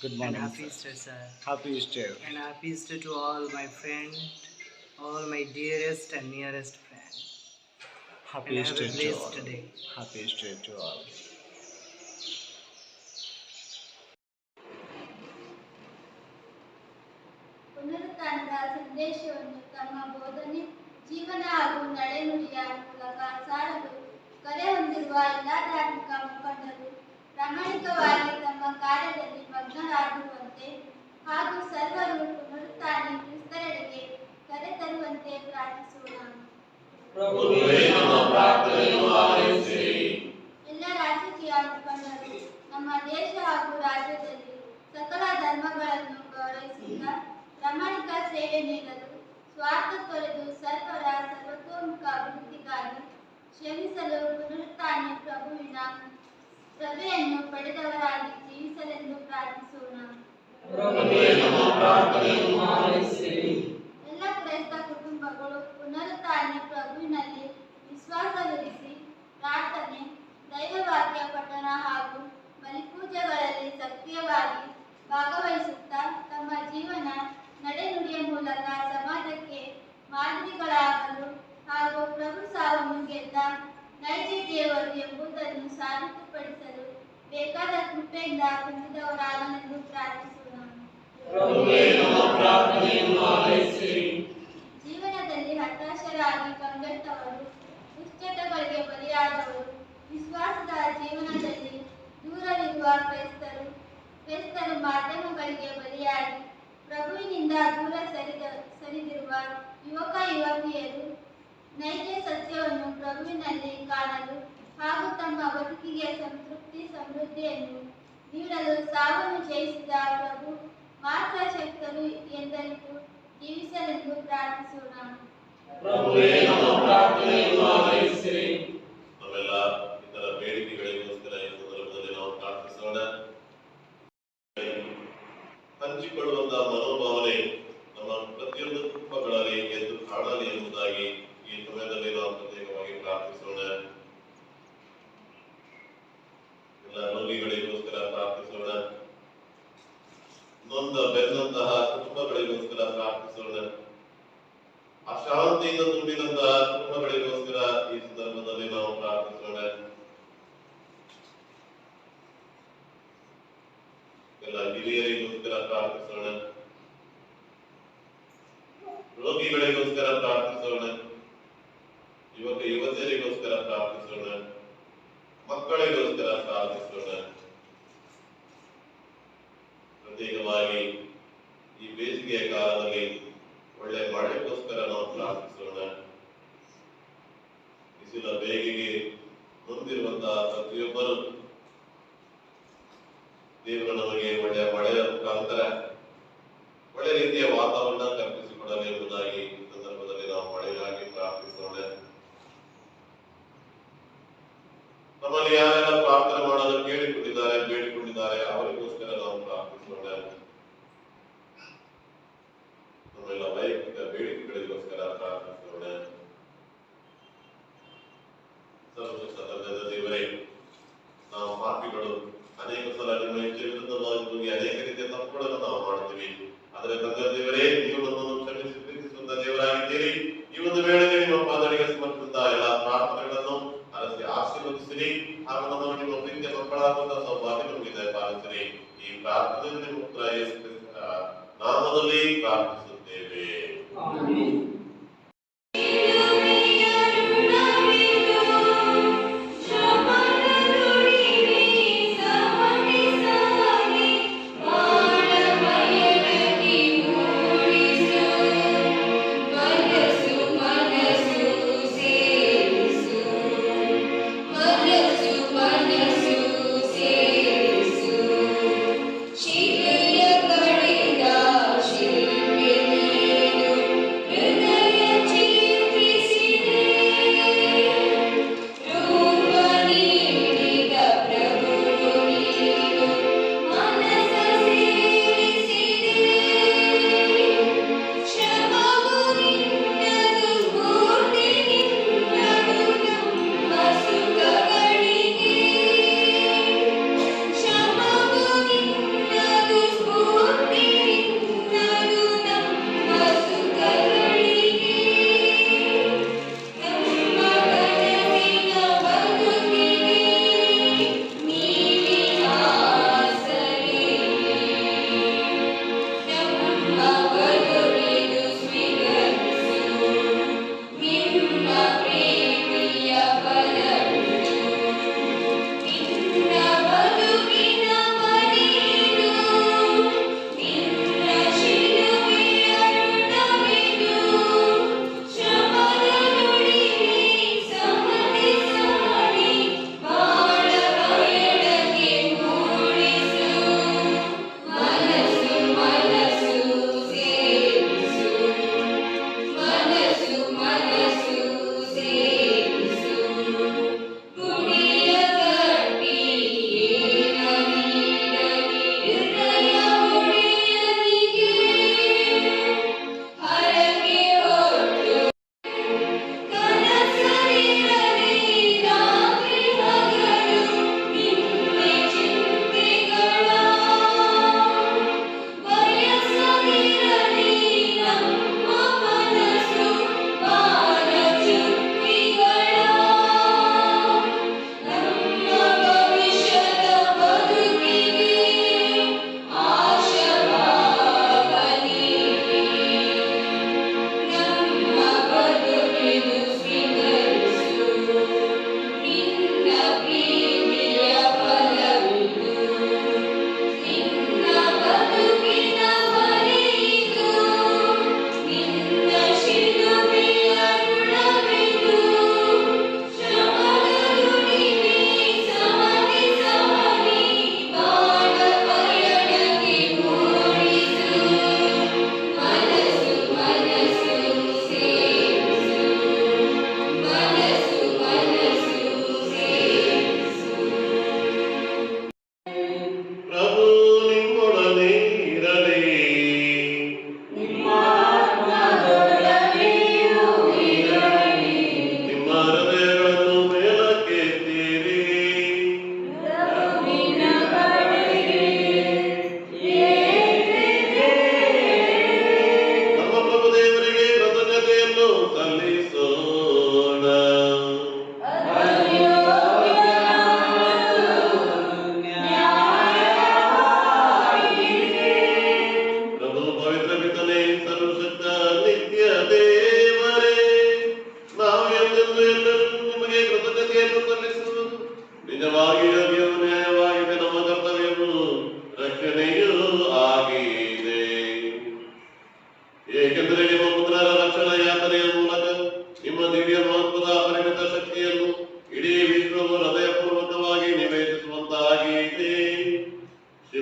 Good And morning, happy sir. Easter, sir. Happy Easter. And happy Easter to all my friend, all my dearest and nearest friend. And Happy have a Easter to all. blessed day. Happy Easter to all. ಪುನರುತ್ಥಾನದ ಸಂದೇಶವನ್ನು ತಮ್ಮ ಬೋಧನೆ, ಜೀವನ ಹಾಗೂ ನಡೆನುಡಿಯ ಮೂಲಕ ಸಾರಲು ಕರೆ ಹೊಂದಿರುವ ಎಲ್ಲ ಧಾರ್ಮಿಕ ಮುಖಂಡರು ಪ್ರಾಮಾಣಿಕವಾಗಿ ತಮ್ಮ ಕಾರ್ಯದಲ್ಲಿ ಮಗ್ನರಾಗಿರುವಂತೆ ಹಾಗೂ ಸರ್ವರು ಪುನರುತ್ಥಾನಿ ಕ್ರಿಸ್ತರೆಡೆಗೆ ಕರೆತರುವಂತೆ ಪ್ರಾರ್ಥಿಸೋಣ. ಎಲ್ಲ ರಾಜಕೀಯ ಮುಖಂಡರು ನಮ್ಮ ದೇಶ ಹಾಗೂ ರಾಜ್ಯದಲ್ಲಿ ಸಕಲ ಧರ್ಮಗಳನ್ನು ಗೌರವಿಸುತ್ತಾ ಪ್ರಾಮಾಣಿಕ ಸೇವೆ ನೀಡಲು ಸ್ವಾರ್ಥ ತೊರೆದು ಸರ್ವರ ಸರ್ವತೋಮುಖ ಅಭಿವೃದ್ಧಿಗಾಗಿ ಶ್ರಮಿಸಲು ಪುನರುತ್ಥಾನಿ ಪ್ರಭುವಿನ ಕೃಪೆಯನ್ನು ಪಡೆದವರಾಗಿ ಜೀವಿಸಲೆಂದು ಪ್ರಾರ್ಥಿಸೋಣ. ಎಲ್ಲ ಕ್ರೈಸ್ತ ಕುಟುಂಬಗಳು ಪುನರುತ್ಥಾನಿ ಪ್ರಭುವಿನಲ್ಲಿ ವಿಶ್ವಾಸವಿರಿಸಿ ಪ್ರಾರ್ಥನೆ, ದೈವವಾಕ್ಯ ಪಠಣ ಹಾಗೂ ಬಲಿಪೂಜೆಗಳಲ್ಲಿ ಸಕ್ರಿಯವಾಗಿ ಭಾಗವಹಿಸುತ್ತಾ ತಮ್ಮ ಜೀವನ ನಡೆನುಡಿಯ ಮೂಲಕ ಸಮಾಜಕ್ಕೆ ಮಾದರಿಗಳಾಗಲು ಹಾಗೂ ಪ್ರಭು ಸಾವನ್ನು ಗೆದ್ದ ನೈಜ ದೇವರು ಎಂಬುದನ್ನು ಸಾಬೀತುಪಡಿಸಲು ಬೇಕಾದ ಕೃಪೆಯಿಂದ ತುಂಬಿದವರಾಗಲೆಂದು ಪ್ರಾರ್ಥಿಸೋಣ. ಜೀವನದಲ್ಲಿ ಹತಾಶರಾಗಿ ಕಂಗೆಟ್ಟವರು, ದುಶ್ಚಟಗಳಿಗೆ ಬಲಿಯಾದವರು, ವಿಶ್ವಾಸದ ಜೀವನದಲ್ಲಿ ದೂರವಿರುವ ಕ್ರೈಸ್ತರು ಮಾಧ್ಯಮಗಳಿಗೆ ಬಲಿಯಾಗಿ ಪ್ರಭುವಿನಿಂದ ದೂರ ಸರಿದಿರುವ ಯುವಕ ಯುವತಿಯರು ನೈಜ ಸತ್ಯವನ್ನು ಪ್ರಭುವಿನಲ್ಲಿ ಕಾಣಲು ಹಾಗೂ ತಮ್ಮ ಬದುಕಿಗೆ ಸಂತೃಪ್ತಿ ಸಮೃದ್ಧಿಯನ್ನು ನೀಡಲು ಸಾವನ್ನು ಜಯಿಸಿದ ಪ್ರಭು ಮಾತ್ರ ಶಕ್ತರು ಎಂದೆಂದು ಜೀವಿಸಲೆಂದು ಪ್ರಾರ್ಥಿಸೋಣ. ನಮ್ಮೆಲ್ಲ ಇತರ ಬೇಡಿಕೆಗಳಿಗೋಸ್ಕರ ಈ ಸಂದರ್ಭದಲ್ಲಿ ನಾವು ಪ್ರಾರ್ಥಿಸೋಣ. ಹಂಚಿಕೊಳ್ಳುವಂತಹ ಮನೋಭಾವನೆ ನಮ್ಮ ಪ್ರತಿಯೊಂದು ಕುಟುಂಬಗಳಲ್ಲಿ ಎದ್ದು ಕಾಣಲಿ ಎಂಬುದಾಗಿ ಈ ಸಮಯದಲ್ಲಿ ನಾವು ಪ್ರತ್ಯೇಕವಾಗಿ ಪ್ರಾರ್ಥಿಸೋಣ. ಎಲ್ಲ ರೋಗಿಗಳಿಗೋಸ್ಕರ ಪ್ರಾರ್ಥಿಸೋಣ. ನೊಂದ ಬೆಂದಂತಹ ಕುಟುಂಬಗಳಿಗೋಸ್ಕರ ಪ್ರಾರ್ಥಿಸೋಣ. ಅಶಾಂತಿಯಿಂದ ತುಂಬಿದಂತಹ ಕುಟುಂಬಗಳಿಗೋಸ್ಕರ ಈ ಸಂದರ್ಭದಲ್ಲಿ ನಾವು ಪ್ರಾರ್ಥಿಸೋಣ. ಎಲ್ಲ ಹಿರಿಯರಿಗೋಸ್ಕರ ಪ್ರಾರ್ಥಿಸೋಣ. ರೋಗಿಗಳಿಗೋಸ್ಕರ ಪ್ರಾರ್ಥಿಸೋಣ. ಯುವಕ ಯುವತಿಯರಿಗೋಸ್ಕರ ಪ್ರಾರ್ಥಿಸೋಣ. ಮಕ್ಕಳಿಗೋಸ್ಕರ ಪ್ರಾರ್ಥಿಸೋಣ. ಪ್ರತ್ಯೇಕವಾಗಿ ಈ ಬೇಸಿಗೆಯ ಕಾಲದಲ್ಲಿ ಒಳ್ಳೆ ಮಳೆಗೋಸ್ಕರ ನಾವು ಪ್ರಾರ್ಥಿಸೋಣ. ಬಿಸಿಲ ಬೇಗೆಗೆ ನೊಂದಿರುವಂತಹ ಪ್ರತಿಯೊಬ್ಬರು ದೇವರು ನಮಗೆ ಒಳ್ಳೆಯ ಮಳೆಯ ಮುಖಾಂತರ ಒಳ್ಳೆ ರೀತಿಯ ವಾತಾವರಣ ಕಲ್ಪಿಸಿಕೊಡಲಿ ಎಂಬುದಾಗಿ ಈ ಸಂದರ್ಭದಲ್ಲಿ ನಾವು ಮಳೆಗಾಗಿ ಪ್ರಾರ್ಥಿಸೋಣ. ನಮ್ಮಲ್ಲಿ ಯಾರೆಲ್ಲ ಪ್ರಾರ್ಥನೆ ಮಾಡಲು ಬೇಡಿಕೊಂಡಿದ್ದಾರೆ ಅವರಿಗೋಸ್ಕರ ನಾವು ಪ್ರಾರ್ಥಿಸೋಣ. ನಮ್ಮೆಲ್ಲ ವೈಯಕ್ತಿಕ ಬೇಡಿಕೆಗಳಿಗೋಸ್ಕರ ಪ್ರಾರ್ಥಿಸೋಣ. ಸರ್ವಶಕ್ತ ತಂದೆಯಾದ ದೇವರೇ, ನಾವು ಪಾಪಿಗಳು ಅನೇಕ ಸಲ ನಿಮ್ಮ ಹೆಜ್ಜೆ ವಿರುದ್ಧವಾಗಿ ಹೋಗಿ ಅನೇಕ ರೀತಿಯ ತಪ್ಪುಗಳನ್ನು ನಾವು ಮಾಡ್ತೀವಿ. ಆದರೆ ತಂದೆ ದೇವರೇ, ನೀವು ನಮ್ಮನ್ನು ಕ್ಷಮಿಸಿ ಪ್ರೀತಿಸುವಂತ ದೇವರಾಗಿದ್ದೀರಿ. ಈ ಒಂದು ವೇಳೆಗೆ ನಿಮ್ಮ ಪಾದಗಳಿಗೆ ಸಮರ್ಪಿಸಿದ ಎಲ್ಲ ಪ್ರಾರ್ಥನೆಗಳನ್ನು ಅರಸಿ ಆಶೀರ್ವದಿಸಿರಿ ಹಾಗೂ ನಮ್ಮನ್ನು ನಿಮ್ಮ ಪ್ರೀತಿಯ ಮಕ್ಕಳಾಗುವಂತಹ ಸೌಭಾಗ್ಯ ನಮಗೆ ದಯಪಾಲಿಸಿರಿ. ಈ ಪ್ರಾರ್ಥನೆ ನಿಮ್ಮ ಪುತ್ರ ಯೇಸು ಕ್ರಿಸ್ತರ ನಾಮದಲ್ಲಿ ಪ್ರಾರ್ಥಿಸುತ್ತೇವೆ. ಆಮೆನ್. Shivaya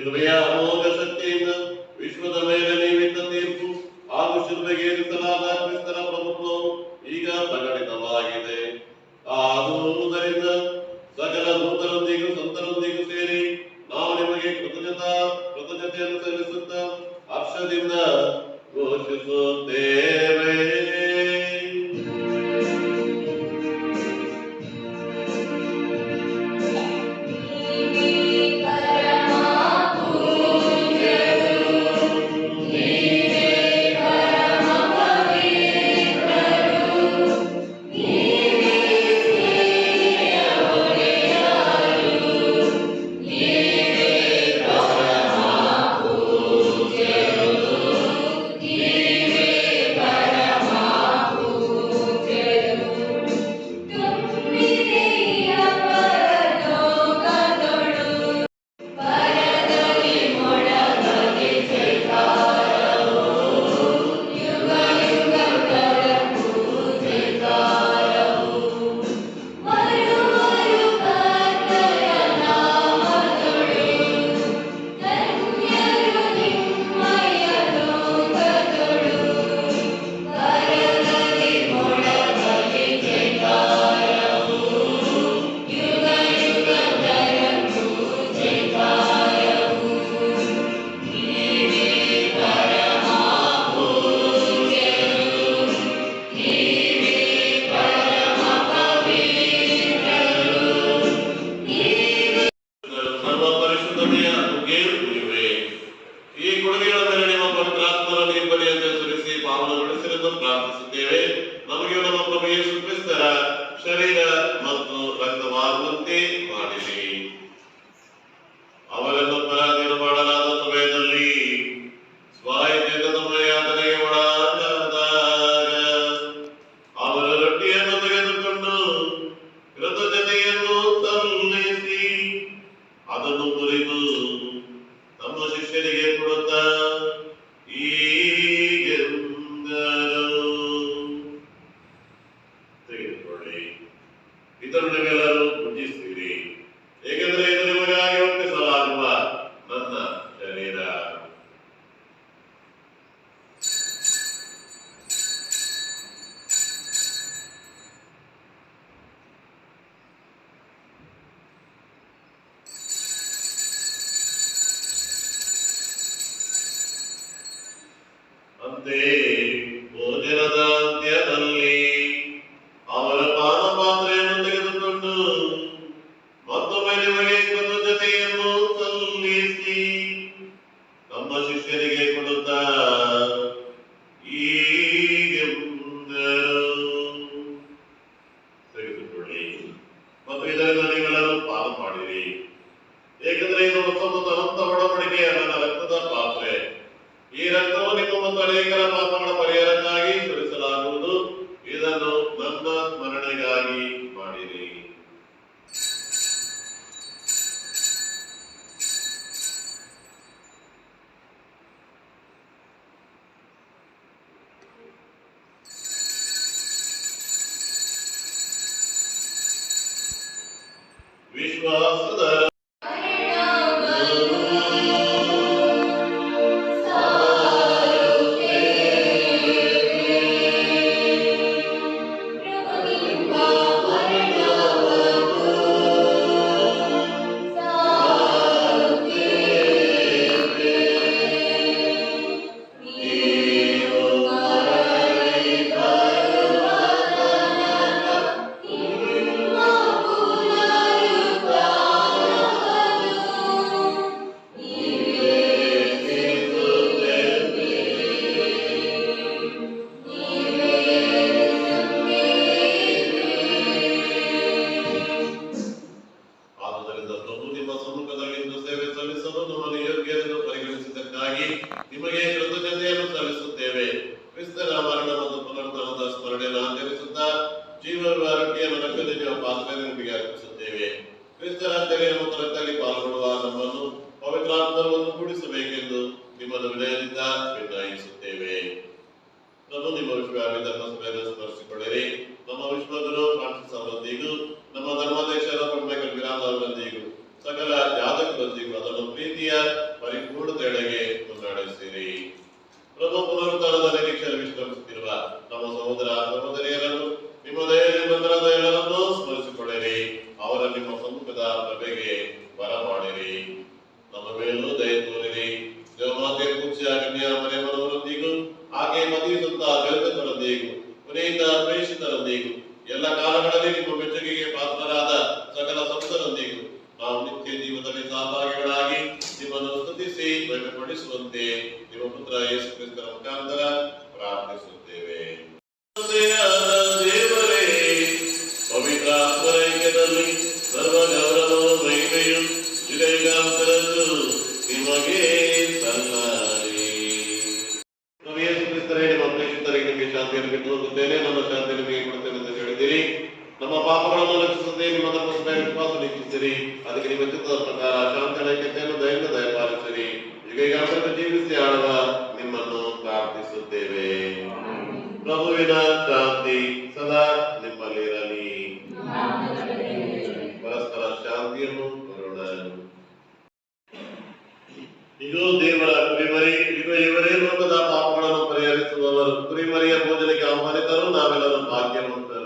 ಶಿಲುಬೆಯ ಅಮೋಘ ಶಕ್ತಿಯಿಂದ ವಿಶ್ವದ ಮೇಲೆ ನೀವಿದ್ದ ತೀರ್ಪು ಹಾಗೂ ಶಿಲುಬೆಗೆ ಏರಿಸಲಾದ ಕ್ರಿಸ್ತರ ಪ್ರಭುತ್ವವು ಈಗ ಪ್ರಕಟಿತವಾಗಿದೆ. ಆದುದರಿಂದ ಸಕಲ ದೂತರೊಂದಿಗೂ ಸಂತರೊಂದಿಗೂ ಸೇರಿ ನಾವು ನಿಮಗೆ ಕೃತಜ್ಞತೆಯನ್ನು ಸಲ್ಲಿಸುತ್ತಾ ಹರ್ಷದಿಂದ ಘೋಷಿಸುತ್ತೇವೆ. ಭೋಜನದ ಅಂತ್ಯದಲ್ಲಿ ಅವರ ಪಾನಪಾತ್ರೆಯನ್ನು ತೆಗೆದುಕೊಂಡು ಮತ್ತೊಮ್ಮೆ ನಿಮಗೆ ಕೃತಜ್ಞತೆಯನ್ನು ಸಲ್ಲಿಸಿ ತಮ್ಮ ಶಿಷ್ಯರಿಗೆ ಕೊಡುತ್ತಾ ತೆಗೆದುಕೊಳ್ಳಿ ಮತ್ತು ಇದರಿಂದ ನೀವೆಲ್ಲರೂ ಪಾನ ಮಾಡಿರಿ, ಏಕೆಂದರೆ ಇದು ಹೊಸ ಮತ್ತು ಅನಂತ ಒಡಂಬಡಿಕೆಯ ನನ್ನ ರಕ್ತದ ಪಾತ್ರೆ. ಈ ರಕ್ತವು ನಿಮ್ಮ ಮತ್ತು ಅನೇಕರ ಪಾಪಗಳ ಪರಿಹಾರಕ್ಕಾಗಿ ಸುರಿಸಲಾಗುವುದು. ಇದನ್ನು ನನ್ನ ಸ್ಮರಣೆಗಾಗಿ ಮಾಡಿರಿ. ವಿಶ್ವಾಸದ ನಿಮಗೆ ಕೃತಜ್ಞತೆಯನ್ನು ಸಲ್ಲಿಸುತ್ತೇವೆ. ಕ್ರಿಸ್ತರ ಮರಣ ಮತ್ತು ಪುನರುತ್ಥಾನದ ಸ್ಮರಣೆಯನ್ನು ಆಚರಿಸುತ್ತಾ ಜೀವನ ರೊಟ್ಟಿಯನ್ನು ರಕ್ತದಲ್ಲಿ ನಿಮ್ಮ ಪಾತ್ರೆಯನ್ನು ನಿಮಗೆ ಅರ್ಪಿಸುತ್ತೇವೆ. ಕ್ರಿಸ್ತರ ತೆರೆಯ ಮತ್ತು ರಕ್ತದಲ್ಲಿ ಪಾಲ್ಗೊಳ್ಳುವ ನಮ್ಮನ್ನು ಪವಿತ್ರಾತ್ಮವನ್ನು ಕೂಡಿಸಬೇಕೆಂದು ನಿಮ್ಮನ್ನು ವಿನಯದಿಂದ ವಿನಯಿಸುತ್ತೇವೆ. ನಮ್ಮ ನಿಮ್ಮ ವಿಶ್ವವಿದ್ಯಾಲಯ ಸಭೆಯನ್ನು ಸ್ಮರಿಸಿಕೊಳ್ಳಿರಿ. ನಮ್ಮ ವಿಶ್ವಗುರು ಫ್ರಾನ್ಸಿಸ್ ಅವರೊಂದಿಗೂ ನಮ್ಮ ಧರ್ಮಾಧ್ಯಕ್ಷರ ಪ್ರೊಫೆಸರ್ ವಿರಾಮ್ ಅವರೊಂದಿಗೂ ಸಕಲ ಜಾತಕದೊಂದಿಗೂ ಅದನ್ನು ಪ್ರೀತಿಯ ಪರಿಪೂರ್ಣತೆಯೆಡೆಗೆ ಮುನ್ನಡೆಸಿರಿ. ಪ್ರಭು ಪುನರುತ್ಥಾನದ ನಿರೀಕ್ಷೆಯಲ್ಲಿ ವಿಶ್ರಮಿಸುತ್ತಿರುವ ನಮ್ಮ ಸಹೋದರ ಸಹೋದರಿಯರನ್ನು ನಿಮ್ಮ ದಯೆಯಲ್ಲಿ ಬಂದರಾದ ಎಲ್ಲರನ್ನೂ ಸ್ಮರಿಸಿಕೊಳ್ಳಿರಿ. ಅವರ ನಿಮ್ಮ ಸಮ್ಮುಖದ ಪ್ರಭೆಗೆ ಬರಮಾಡಿರಿ. ನಮ್ಮ ಮೇಲೂ ದಯ ತೋರಿರಿ. ದೇವಮಾತೆ ಪೂಜ್ಯ ಕನ್ಯಾ ಮರಿಯಮ್ಮನವರೊಂದಿಗೂ ಆಕೆ ಮದುವೆಸಂತ ಜಗತ್ತರೊಂದಿಗೂ ಪುನೀತ ಪ್ರೇಷಿತರೊಂದಿಗೂ ಎಲ್ಲ ಕಾಲಗಳಲ್ಲಿ ನಿಮ್ಮ ಮೆಚ್ಚುಗೆಗೆ ಪಾತ್ರರಾದ ಸಕಲ ಸಂತರೊಂದಿಗೂ ನಾವು ನಿತ್ಯ ಜೀವನದಲ್ಲಿ ಸಹಭಾಗಿಗಳಾಗಿ ನಿಮ್ಮನ್ನು ಸ್ತುತಿಸಿ ಮಹಿಮೆಪಡಿಸುವಂತೆ ನಿಮ್ಮ ಪುತ್ರ ಯೇಸು ಕ್ರಿಸ್ತರ ಮುಖಾಂತರ ಪ್ರಾರ್ಥಿಸುತ್ತೇವೆ. ದೇವರೇ, ಪವಿತ್ರ ಆತ್ಮೈಕ್ಯದಲ್ಲಿ ಸರ್ವ ಗೌರವವು ಮಹಿಮೆಯು ಯುಗಯುಗಾಂತರಕ್ಕೂ ನಿಮಗೆ ಸಲ್ಲಲಿ. ನಾವು ಯೇಸು ಕ್ರಿಸ್ತರೇ ನಿಮ್ಮ ಪ್ರೇಷಿತರಿಗೆ ನಿಮಗೆ ಶಾಂತಿಯನ್ನು ಬಿಟ್ಟು ಹೋಗುತ್ತೇನೆ, ನನ್ನ ಶಾಂತಿ ನಿಮಗೆ ಕೊಡುತ್ತೇನೆ ಎಂದು ಹೇಳಿದಿರಿ. ನಮ್ಮ ಪಾಪಗಳನ್ನು ಲಕ್ಷಿಸದೆ ನಿಮ್ಮ ಧರ್ಮದ ವಿಶ್ವಾಸ ನಿರೀಕ್ಷಿಸಿರಿ. ಅದಕ್ಕೆ ನಿಮ್ಮ ಚಿತ್ತದ ಪ್ರಕಾರ ಶಾಂತಿ ಐಕ್ಯತೆಯನ್ನು ದಯದಿಂದ ದಯಪಾಲಿಸಿರಿ. ಯುಗಯುಗಾಂತರಕ್ಕೂ ಜೀವಿಸಿ ಆಳುವ ನಿಮ್ಮನ್ನು ಪ್ರಾರ್ಥಿಸುತ್ತೇವೆ. ಪ್ರಭುವಿನ ಶಾಂತಿ ಸದಾ ನಿಮ್ಮಲ್ಲಿರಲಿ. ಪರಸ್ಪರ ಶಾಂತಿಯನ್ನು ಕೊರೋಣ. ಇಗೋ ದೇವರ ಕುರಿಮರಿ, ಇಗೋ ಇವರೇ ಲೋಕದ ಪಾಪಗಳನ್ನು ಪರಿಹರಿಸುವವರು. ಕುರಿಮರಿಯ ಭೋಜನಕ್ಕೆ ಆಹ್ವಾನಿತರು ನಾವೆಲ್ಲರೂ ಭಾಗ್ಯವಂತರು.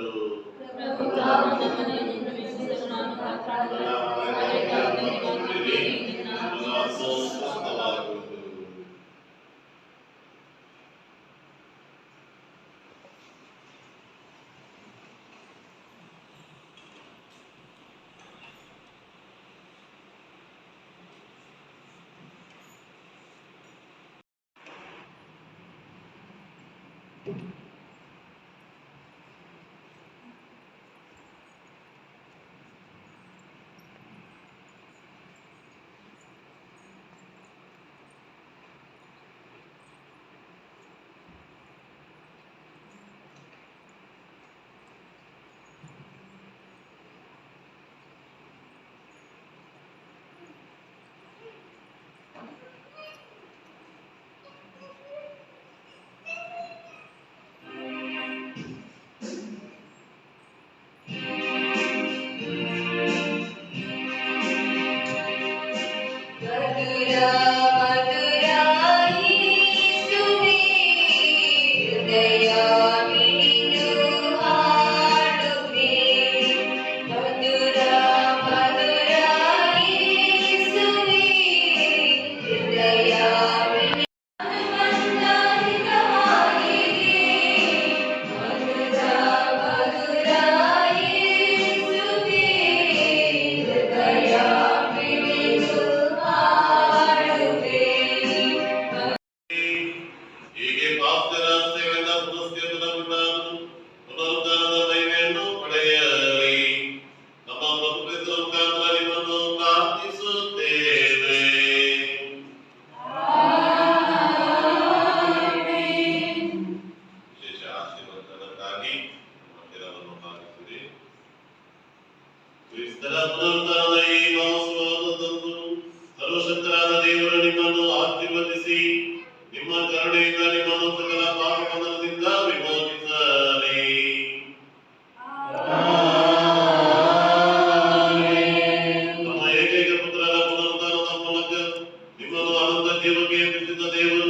ಸರ್ವಶಕ್ತರಾದ ದೇವರು ನಿಮ್ಮನ್ನು ಆಶೀರ್ವದಿಸಿ ನಿಮ್ಮ ಕರುಣೆಯಿಂದ ನಿಮ್ಮನ್ನು ಸಕಲ ಪಾಪಬಂಧನದಿಂದ ವಿಮೋಚಿಸಲಿ. ನಮ್ಮ ಏಕೈಕ ಪುತ್ರರ ಪುನರುತ್ಥಾನದ ಮೂಲಕ ನಿಮ್ಮನ್ನು ಅನಂತ ಜೀವಕ್ಕೆ ಎಬ್ಬಿಸಿದ ದೇವರು